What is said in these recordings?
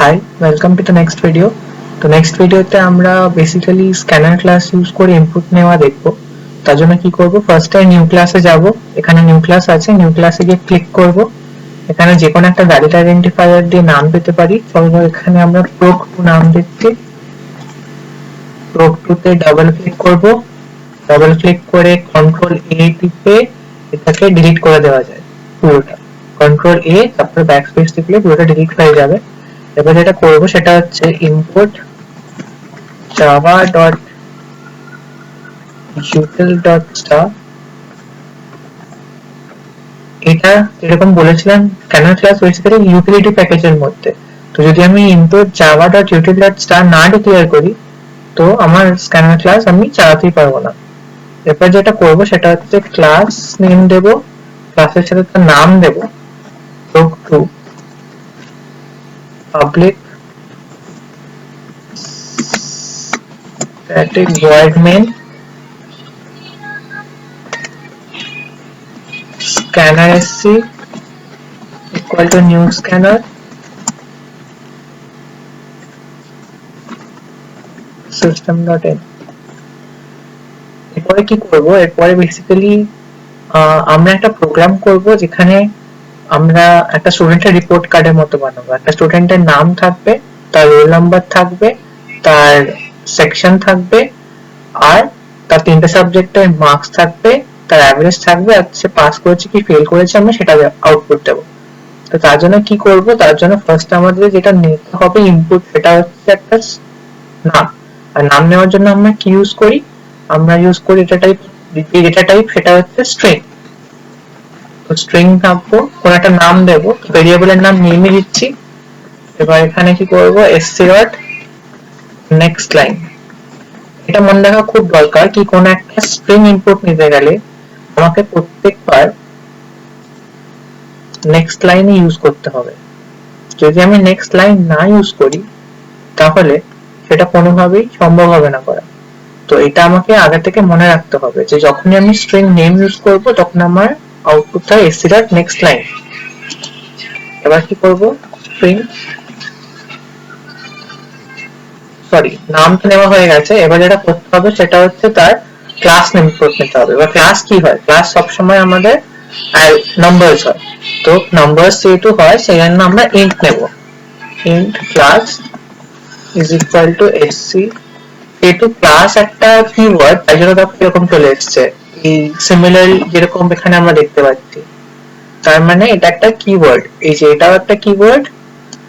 Hi, welcome to the next video. তো next ভিডিওতে আমরা বেসিক্যালি স্ক্যানার ক্লাস ইউজ করে ইনপুট নেওয়া দেখব। তার জন্য কি করব, ফার্স্টে নিউ ক্লাসে যাব। এখানে নিউ ক্লাস আছে, নিউ ক্লাসে গিয়ে ক্লিক করব। এখানে যে কোনো একটা ভ্যালিড আইডেন্টিফায়ার দিয়ে নাম দিতে পারি। ফলে এখানে আমরা প্রোক2 নাম দিচ্ছি। প্রোক2 তে ডাবল ক্লিক করব। ডাবল ক্লিক করে কন্ট্রোল এ টিপে এটাকে ডিলিট করে দেওয়া যায় পুরোটা। কন্ট্রোল এ তারপর ব্যাকস্পেস টিপলে পুরোটা ডিলিট হয়ে যাবে। এবার যেটা করব সেটা হচ্ছে ইনপুট java.util.star। এটা যেরকম বলেছিলাম স্ক্যানার ক্লাস বেসিক্যালি ইউটিলিটি প্যাকেজের মধ্যে। তো যদি আমি ইনপুট java.util.star না ডিক্লেয়ার করি তো আমার স্ক্যানার ক্লাস আমি চালাতেই পারবো না। এরপর যেটা করব সেটা হচ্ছে ক্লাস নেম দেব, ক্লাসের সাথে তার নাম দেব প্রোক2 public static void main scanner sc equal to new scanner system.in। এরপরে কি করব, এরপরে বেসিক্যালি আমরা একটা প্রোগ্রাম করব যেখানে আমরা একটা স্টুডেন্টের রিপোর্ট কার্ডের মতো বানাবো। একটা স্টুডেন্টের নাম থাকবে, তার রোল নাম্বার থাকবে, তার সেকশন থাকবে, আর তার তিনটে সাবজেক্টের মার্কস থাকবে, তার অ্যাভারেজ থাকবে, আর সে পাস করেছে কি ফেল করেছে আমরা সেটা আউটপুট দেবো। তো তার জন্য কি করব, তার জন্য ফার্স্ট আমাদের যেটা নিতে হবে ইনপুট সেটা হচ্ছে একটা নাম। আর নাম নেওয়ার জন্য আমরা কি ইউজ করি, আমরা ইউজ করি ডেটা টাইপ সেটা হচ্ছে স্ট্রিং। তো স্ট্রিং থাকবো, কোন একটা নাম দেব, ভেরিয়েবলের নাম নেমে দিচ্ছি। এবার এখানে কি করব, sc.next line। এটা মনে রাখা খুব দরকার কি কোন একটা স্ট্রিং ইনপুট নিতে গেলে আমাকে প্রত্যেকবার নেক্সট লাইনে ইউজ করতে হবে। যদি আমি নেক্সট লাইন না ইউজ করি তাহলে সেটা কোনোভাবেই সম্ভব হবে না করা। তো এটা আমাকে আগে থেকে মনে রাখতে হবে যে যখনই আমি স্ট্রিং নেম ইউজ করব তখন আমার আউটপুট হয় sc.next line। এবার কি করব, স্ট্রিং নাম তো নেওয়া হয়ে গেছে। এবার যেটা করতে হবে সেটা হচ্ছে তার ক্লাস নেম নিতে হবে। এবার ক্লাস কি হয়, ক্লাস সবসময় আমাদের নাম্বারস হয়। তো নাম্বারস যেহেতু হয় সেই জন্য আমরা ইন্ট নেব। Int class is equal to sc। যেহেতু ক্লাস একটা কিওয়ার্ড তাই জন্য দেখো এরকম চলে এসছে, এই সিমিলার যেরকম এখানে আমরা দেখতে পাচ্ছি। তার মানে এটা একটা কিওয়ার্ড, এই যে এটাও একটা কিওয়ার্ড,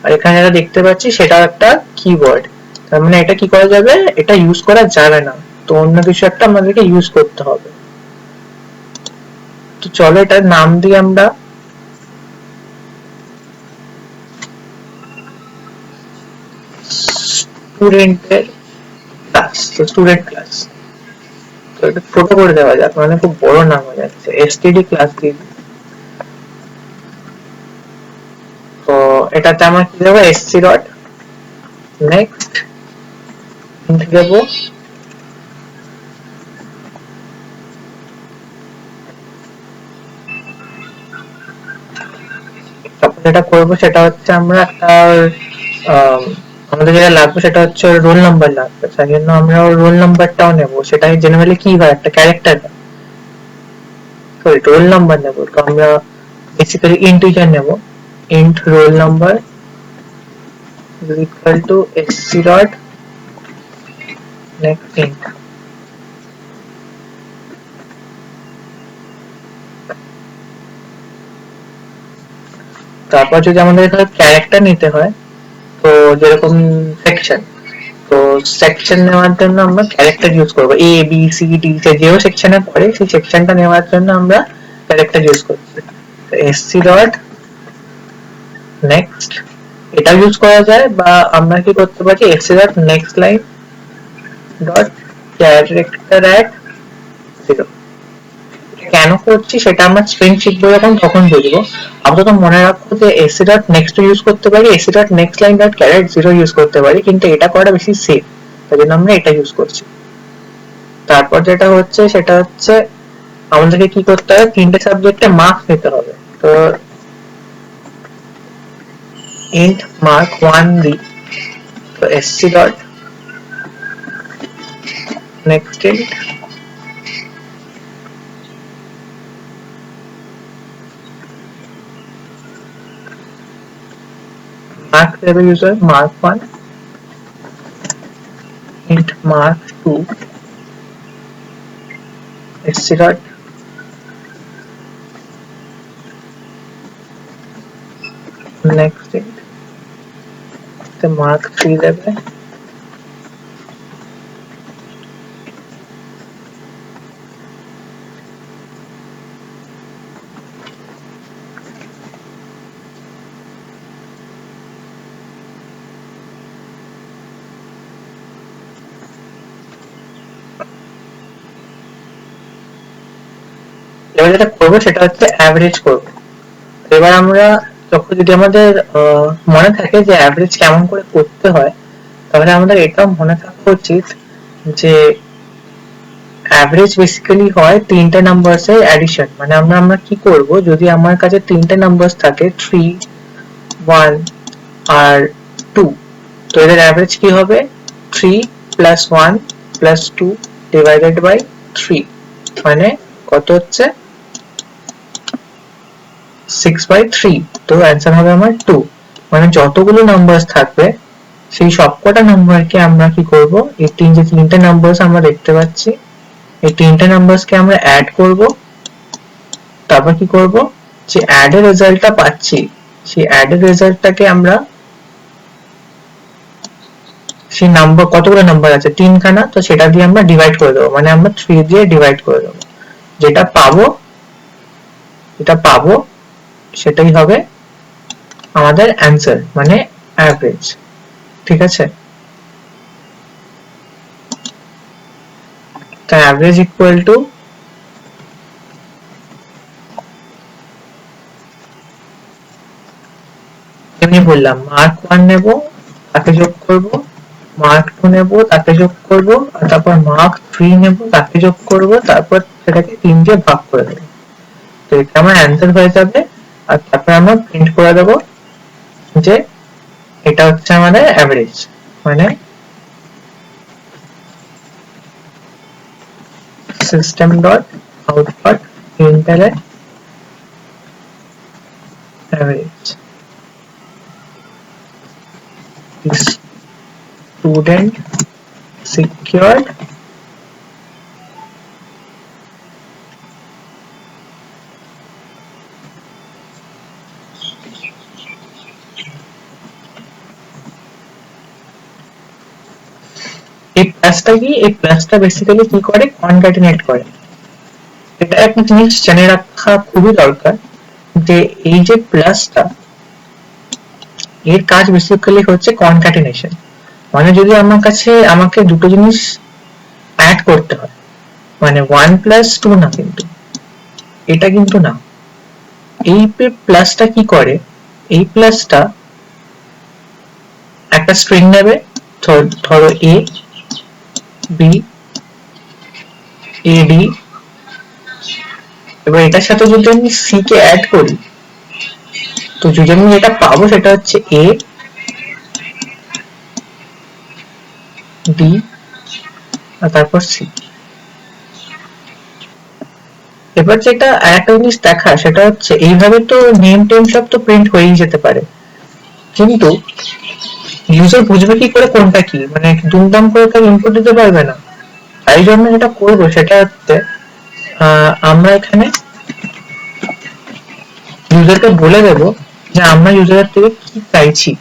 আর এখানে যেটা দেখতে পাচ্ছি সেটাও একটা কিওয়ার্ড। তার মানে এটা কি করা যাবে, এটা ইউজ করা যাবে না। তো অন্য কিছু একটা আমাদেরকে ইউজ করতে হবে। তো চলো এটার নাম দিই আমরা স্টুডেন্টের ক্লাস। তো স্টুডেন্ট ক্লাস, তো এটা ছোট করে দেওয়া যাক, মানে খুব বড় নাম হয়ে যাচ্ছে, std ক্লাস দিই। তো এটাতে আমরা কি দেবো, sc.next দেবো। তারপর যেটা করবো সেটা হচ্ছে আমরা একটা আমাদের যেটা লাগবে সেটা হচ্ছে রোল নাম্বার লাগবে। তাই জন্য আমরা রোল নাম্বারটাও নেবো। সেটা জেনারেলি কি হয়, একটা ক্যারেক্টার, সরি রোল নাম্বার নেবো। তো আমরা বেসিক্যালি ইন্টিজার নেবো। int roll number is equal to sc.next int। তারপর যদি আমাদের এখানে ক্যারেক্টার নিতে হয়, তো যেরকম সেকশন, তো সেকশন নেওয়ার জন্য আমরা ক্যারেক্টার ইউজ করবো। a b c d যেও সেকশনে পড়ে সেই সেকশনটা নেওয়ার জন্য আমরা ক্যারেক্টার ইউজ করছি। sc.next এটা ইউজ করা যায়, বা আমরা কি করতে পারি sc.next line dot character at 0। কেন করছি সেটা আমরা স্ট্রিং শিখবো যখন তখন বুঝবো। আপাতত মনে রাখবো যে sc.next ইউজ করতে পারি, sc.next line dot carat 0 use করতে পারি, কিন্তু এটা করা বেশি সেফ, তাই জন্য আমরা এটা ইউজ করছি। তারপর যেটা হচ্ছে সেটা হচ্ছে আমাদেরকে কি করতে হবে, তিনটে সাবজেক্টে মার্কস নিতে হবে। তো int mark1 দিই, তো sc dot next int mark দেবে user mark1 int mark2 sc dot next int তো mark3 দেবে এবার যেটা করবো সেটা হচ্ছে অ্যাভারেজ করবো। এবার আমরা যখন যদি আমাদের মনে থাকে যে অ্যাভারেজ কেমন করে করতে হয়, তাহলে আমাদের এটাও মনে থাকা উচিত যে অ্যাভারেজ বেসিক্যালি হয় তিনটে নাম্বারস এর অ্যাডিশন। মানে আমরা কি করব, যদি আমার কাছে তিনটে নাম্বারস থাকে 3 1 আর 2, তো এদের অ্যাভারেজ কি হবে 3 plus 1 plus 2 divided by 3, মানে কত হচ্ছে 6/3। তো অ্যান্সার হবে আমার 2। মানে যতগুলো নাম্বারস থাকবে সেই সবকটা নাম্বারকে আমরা কি করব, এই তিনটে নাম্বারস আমরা দেখতে পাচ্ছি, এই তিনটে নাম্বারসকে আমরা অ্যাড করব। তারপর কি করব, যে অ্যাড এর রেজাল্টটা পাচ্ছি সেই অ্যাড এর রেজাল্টটাকে আমরা সেই নাম্বার, কতগুলো নাম্বার আছে 3 খানা, তো সেটা দিয়ে আমরা ডিভাইড করে দেবো। মানে আমরা 3 দিয়ে ডিভাইড করে দেবো, যেটা পাবো সেটাই হবে আমাদের অ্যান্সার, মানে অ্যাভারেজ। ঠিক আছে, তো অ্যাভারেজ ইকুয়াল টু এমনি বললাম mark1 নেব, তাকে যোগ করব, mark2 নেব, তাকে যোগ করব, আর তারপর mark3 নেব, তাকে যোগ করব, তারপর সেটাকে 3 দিয়ে ভাগ করে দেব। তো এটা আমার অ্যান্সার হয়ে যাবে। আর তারপর আমরা প্রিন্ট করে দেব যে এটা হচ্ছে আমাদের অ্যাভারেজ, মানে system dot out dot println average student secured এই প্লাসটা কি, এই প্লাসটা বেসিক্যালি কি করে, কনক্যাটিনেট করে। এটা একটা জিনিস জেনে রাখা খুবই দরকার যে এই যে প্লাসটা, এর কাজ বেসিক্যালি হচ্ছে কনক্যাটিনেশন। মানে যদি আমাকে দুটো জিনিস অ্যাড করতে হয়, মানে 1 plus 2 না, কিন্তু এটা কিন্তু না। এই প্লাসটা কি করে, এই প্লাসটা একটা স্ট্রিং নেবে, ধরো a b a d, এবার এটার সাথে যদি আমি c কে অ্যাড করি, তো যদি আমি যেটা পাবো সেটা হচ্ছে a b আর তারপর c। এবার যেটা একটা জিনিস দেখা, সেটা হচ্ছে এইভাবে তো নেম টেম সব তো প্রিন্ট হয়েই যেতে পারে, কিন্তু ইউজার বুঝবে কি করে কোনটা কি, মানে দুমদাম করে তার ইনপুট দিতে পারবে না। তাই জন্য যেটা করবো সেটা হচ্ছে আমরা এখানে ইউজারকে বলে দেব যে আমরা ইউজারের থেকে কি চাইছি।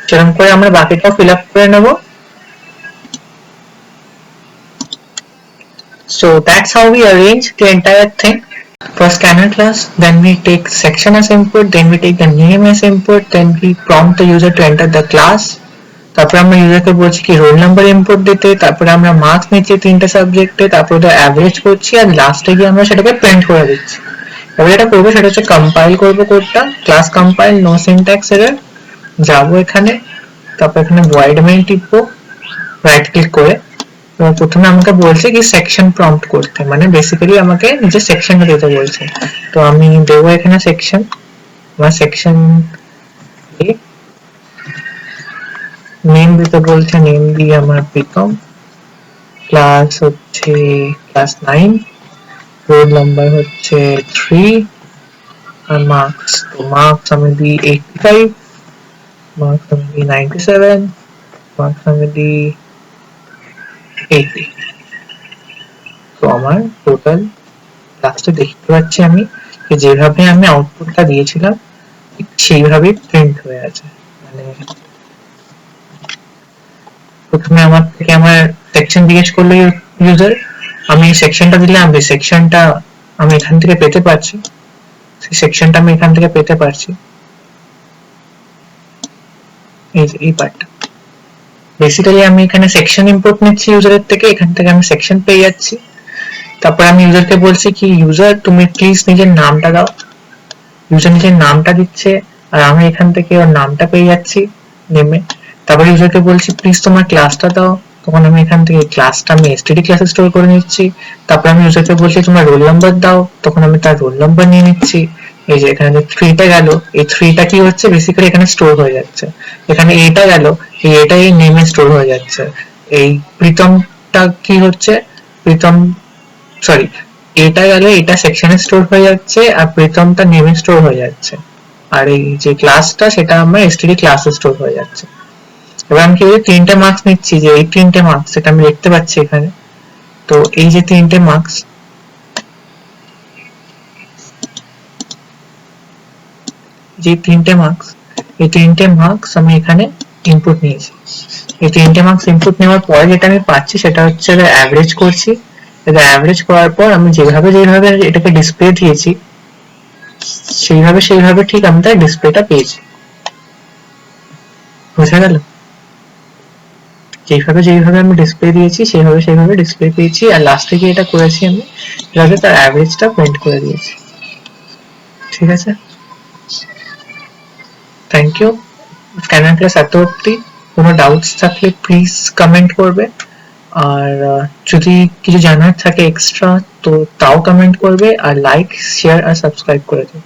সেরকম করে আমরা বাকিটাও ফিল আপ করে নেব। So that's how we arrange the entire thing. For scanner class, then we take section as input, then we take the name as input, then we prompt the user to enter the class. তারপর আমরা ইউজারকে বলছি কি roll number input দিতে, তারপরে আমরা marks নিচ্ছি তিনটে সাবজেক্টে, তারপর ওটা অ্যাভারেজ করছি, আর লাস্টে গিয়ে আমরা সেটাকে প্রিন্ট করে দিচ্ছি। এবার যেটা করবো সেটা হচ্ছে কম্পাইল করবো কোডটা, class compile no syntax error, যাবো এখানে, তারপর এখানে void main টিপবো রাইট ক্লিক করে। এবং প্রথমে আমাকে বলছে কি সেকশন প্রম্পট করতে, মানে বেসিক্যালি আমাকে নিজের সেকশনটা দিতে বলছে। তো আমি দেবো এখানে সেকশন, আমার সেকশন নেম দিতে বলছে, নেম দিয়ে আমার প্রীতম, ক্লাস হচ্ছে ক্লাস 9, রোল নাম্বার হচ্ছে 3, আর মার্কস, তো মার্কস আমি দিই 85, মার্কস আমি দিই 97, মার্কস আমি দিই 80। তো আমার টোটাল লাস্টে দেখতে পাচ্ছি আমি যে যেভাবে আমি আউটপুটটা দিয়েছিলাম ঠিক সেইভাবেই প্রিন্ট হয়ে আছে। মানে প্রথমে আমার থেকে আমার সেকশন জিজ্ঞেস করলো ইউজার, আমি সেকশনটা দিলাম, এই সেকশনটা আমি এখান থেকে পেতে পারছি, সেই সেকশনটা আমি এখান থেকে পেতে পারছি, এই পার্টটা বেসিক্যালি আমি এখানে সেকশন ইম্পোর্ট নিচ্ছি ইউজারের থেকে, এখান থেকে আমি সেকশন পেয়ে যাচ্ছি। তারপর আমি ইউজারকে বলছি কি ইউজার তুমি প্লিজ নিজের নামটা দাও, ইউজার নিজের নামটা দিচ্ছে আর আমি এখান থেকে ওর নামটা পেয়ে যাচ্ছি নেমে। তারপর ইউজারকে বলছি প্লিজ তোমার ক্লাসটা দাও, তখন আমি এখান থেকে ক্লাসটা আমি এসটিডি ক্লাসে স্টোর করে নিচ্ছি। তারপর আমি ইউজারকে বলছি তোমার রোল নাম্বার দাও, তখন আমি তার রোল নাম্বার নিয়ে নিচ্ছি। এই যে এখানে যে 3টা গেল, এই 3টা কি হচ্ছে বেসিক্যালি এখানে স্টোর হয়ে যাচ্ছে, এখানে এটা গেল, এটা এই নেমে স্টোর হয়ে যাচ্ছে। এই প্রীতমটা কি হচ্ছে, প্রীতম সরি এটা গেলে এটা সেকশনে স্টোর হয়ে যাচ্ছে আর প্রীতমটা নেমে স্টোর হয়ে যাচ্ছে, আর এই যে ক্লাসটা সেটা আমার এসটিডি ক্লাসে স্টোর হয়ে যাচ্ছে। এবার আমি কি 3টে মার্কস নিচ্ছি, যে এই 3টে মার্কস সেটা আমি দেখতে পাচ্ছি এখানে। তো এই যে 3টে মার্কস, যে 3টে মার্কস, এই 3টে মার্কস আমি এখানে ইনপুট নিয়েছি। এই 3টে মার্কস ইনপুট নেওয়ার পরে যেটা আমি পাচ্ছি সেটা হচ্ছে অ্যাভারেজ করছি। এটা অ্যাভারেজ করার পর আমি যেভাবে যেভাবে এটাকে ডিসপ্লে দিয়েছি সেইভাবে ঠিক আমি তার ডিসপ্লেটা পেয়েছি। বোঝা গেল? যেভাবে আমি ডিসপ্লে দিয়েছি সেইভাবে ডিসপ্লে পেয়েছি, আর লাস্টে গিয়ে এটা করেছি আমি যাতে তার অ্যাভারেজটা প্রিন্ট করে দিয়েছি। ঠিক আছে, থ্যাংক ইউ। স্ক্যানার ক্লাস এত অব্দি, কোনো ডাউটস থাকলে প্লিজ কমেন্ট করবে, আর যদি কিছু জানার থাকে এক্সট্রা তো তাও কমেন্ট করবে, আর লাইক শেয়ার আর সাবস্ক্রাইব করে দেবে।